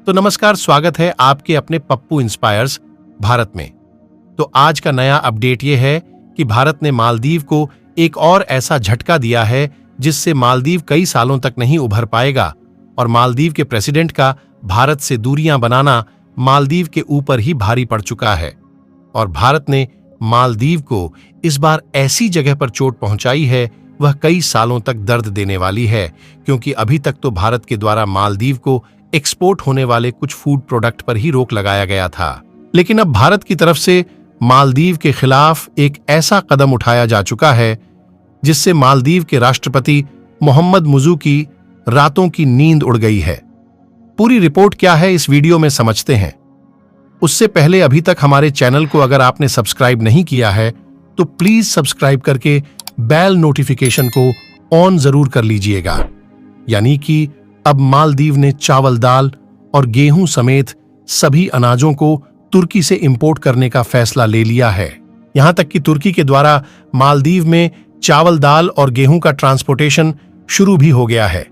तो नमस्कार, स्वागत है आपके अपने पप्पू इंस्पायर्स भारत में। तो आज का नया अपडेट ये है कि भारत ने मालदीव को एक और ऐसा झटका दिया है जिससे मालदीव कई सालों तक नहीं उभर पाएगा और मालदीव के प्रेसिडेंट का भारत से दूरियां बनाना मालदीव के ऊपर ही भारी पड़ चुका है। और भारत ने मालदीव को इस बार ऐसी जगह पर चोट पहुंचाई है वह कई सालों तक दर्द देने वाली है, क्योंकि अभी तक तो भारत के द्वारा मालदीव को एक्सपोर्ट होने वाले कुछ फूड प्रोडक्ट पर ही रोक लगाया गया था। लेकिन अब भारत की तरफ से मालदीव के खिलाफ एक ऐसा कदम उठाया जा चुका है जिससे मालदीव के राष्ट्रपति मोहम्मद मुजू की रातों की नींद उड़ गई है। पूरी रिपोर्ट क्या है इस वीडियो में समझते हैं। उससे पहले अभी तक हमारे चैनल को अगर आपने सब्सक्राइब नहीं किया है तो प्लीज सब्सक्राइब करके बेल नोटिफिकेशन को ऑन जरूर कर लीजिएगा। यानी कि अब मालदीव ने चावल, दाल और गेहूं समेत सभी अनाजों को तुर्की से इंपोर्ट करने का फैसला ले लिया है। यहां तक कि तुर्की के द्वारा मालदीव में चावल, दाल और गेहूं का ट्रांसपोर्टेशन शुरू भी हो गया है।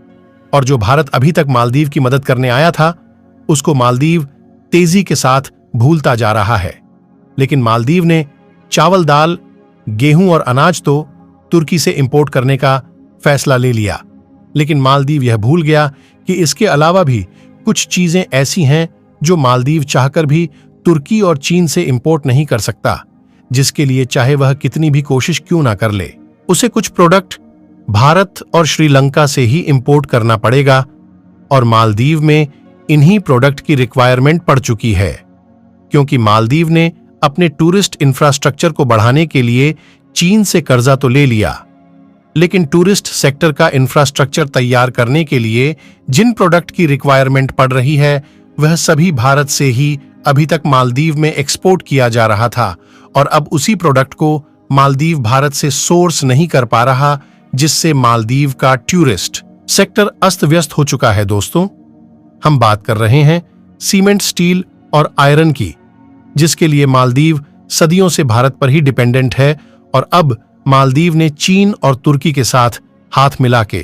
और जो भारत अभी तक मालदीव की मदद करने आया था उसको मालदीव तेजी के साथ भूलता जा रहा है। लेकिन मालदीव ने चावल, दाल, गेहूं और अनाज तो तुर्की से इंपोर्ट करने का फैसला ले लिया, लेकिन मालदीव यह भूल गया कि इसके अलावा भी कुछ चीजें ऐसी हैं जो मालदीव चाहकर भी तुर्की और चीन से इंपोर्ट नहीं कर सकता, जिसके लिए चाहे वह कितनी भी कोशिश क्यों ना कर ले, उसे कुछ प्रोडक्ट भारत और श्रीलंका से ही इंपोर्ट करना पड़ेगा। और मालदीव में इन्हीं प्रोडक्ट की रिक्वायरमेंट पड़ चुकी है, क्योंकि मालदीव ने अपने टूरिस्ट इंफ्रास्ट्रक्चर को बढ़ाने के लिए चीन से कर्जा तो ले लिया, लेकिन टूरिस्ट सेक्टर का इंफ्रास्ट्रक्चर तैयार करने के लिए जिन प्रोडक्ट की रिक्वायरमेंट पड़ रही है वह सभी भारत से ही अभी तक मालदीव में एक्सपोर्ट किया जा रहा था। और अब उसी प्रोडक्ट को मालदीव भारत से सोर्स नहीं कर पा रहा, जिससे मालदीव का टूरिस्ट सेक्टर अस्त व्यस्त हो चुका है। दोस्तों, हम बात कर रहे हैं सीमेंट, स्टील और आयरन की, जिसके लिए मालदीव सदियों से भारत पर ही डिपेंडेंट है। और अब मालदीव ने चीन और तुर्की के साथ हाथ मिला के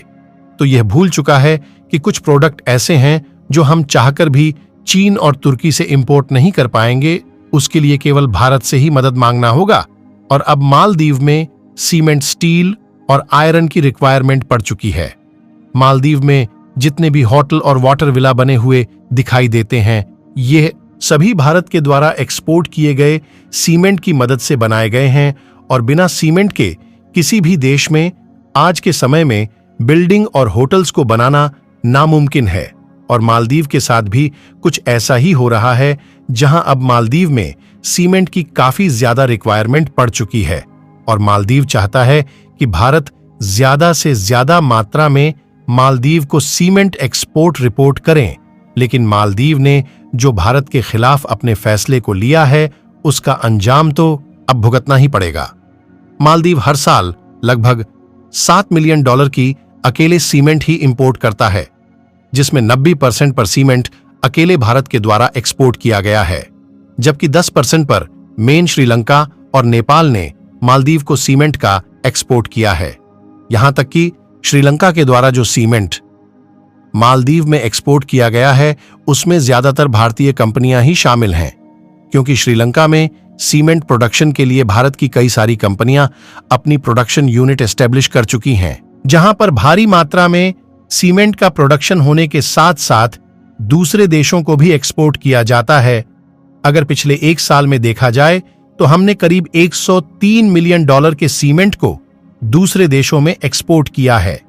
तो यह भूल चुका है कि कुछ प्रोडक्ट ऐसे हैं जो हम चाहकर भी चीन और तुर्की से इंपोर्ट नहीं कर पाएंगे, उसके लिए केवल भारत से ही मदद मांगना होगा। और अब मालदीव में सीमेंट, स्टील और आयरन की रिक्वायरमेंट पड़ चुकी है। मालदीव में जितने भी होटल और वाटर विला बने हुए दिखाई देते हैं ये सभी भारत के द्वारा एक्सपोर्ट किए गए सीमेंट की मदद से बनाए गए हैं। और बिना सीमेंट के किसी भी देश में आज के समय में बिल्डिंग और होटल्स को बनाना नामुमकिन है। और मालदीव के साथ भी कुछ ऐसा ही हो रहा है, जहां अब मालदीव में सीमेंट की काफी ज्यादा रिक्वायरमेंट पड़ चुकी है। और मालदीव चाहता है कि भारत ज्यादा से ज्यादा मात्रा में मालदीव को सीमेंट एक्सपोर्ट रिपोर्ट करें। लेकिन मालदीव ने जो भारत के खिलाफ अपने फैसले को लिया है उसका अंजाम तो अब भुगतना ही पड़ेगा। मालदीव हर साल लगभग $7 मिलियन की अकेले सीमेंट ही इंपोर्ट करता है, जिसमें 90% पर सीमेंट अकेले भारत के द्वारा एक्सपोर्ट किया गया है, जबकि 10% पर मेन श्रीलंका और नेपाल ने मालदीव को सीमेंट का एक्सपोर्ट किया है। यहां तक कि श्रीलंका के द्वारा जो सीमेंट मालदीव में एक्सपोर्ट किया गया है उसमें ज्यादातर भारतीय कंपनियां ही शामिल हैं, क्योंकि श्रीलंका में सीमेंट प्रोडक्शन के लिए भारत की कई सारी कंपनियां अपनी प्रोडक्शन यूनिट एस्टेब्लिश कर चुकी हैं, जहां पर भारी मात्रा में सीमेंट का प्रोडक्शन होने के साथ साथ दूसरे देशों को भी एक्सपोर्ट किया जाता है। अगर पिछले एक साल में देखा जाए तो हमने करीब $103 मिलियन के सीमेंट को दूसरे देशों में एक्सपोर्ट किया है,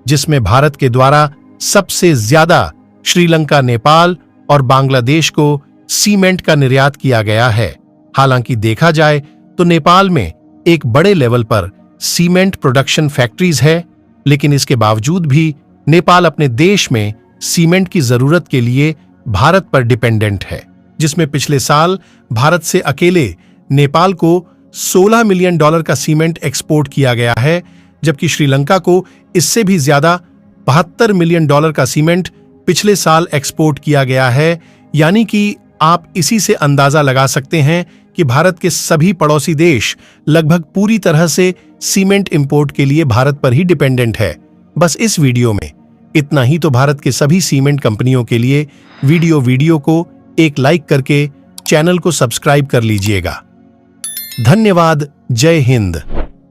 जिसमें भारत के द्वारा सबसे ज्यादा श्रीलंका, नेपाल और बांग्लादेश को सीमेंट का निर्यात किया गया है। हालांकि देखा जाए तो नेपाल में एक बड़े लेवल पर सीमेंट प्रोडक्शन फैक्ट्रीज है, लेकिन इसके बावजूद भी नेपाल अपने देश में सीमेंट की जरूरत के लिए भारत पर डिपेंडेंट है, जिसमें पिछले साल भारत से अकेले नेपाल को $16 मिलियन का सीमेंट एक्सपोर्ट किया गया है, जबकि श्रीलंका को इससे भी ज्यादा $72 मिलियन का सीमेंट पिछले साल एक्सपोर्ट किया गया है। यानी कि आप इसी से अंदाजा लगा सकते हैं कि भारत के सभी पड़ोसी देश लगभग पूरी तरह से सीमेंट इंपोर्ट के लिए भारत पर ही डिपेंडेंट है। बस इस वीडियो में इतना ही तो भारत के सभी सीमेंट कंपनियों के लिए वीडियो को एक लाइक करके चैनल को सब्सक्राइब कर लीजिएगा। धन्यवाद। जय हिंद।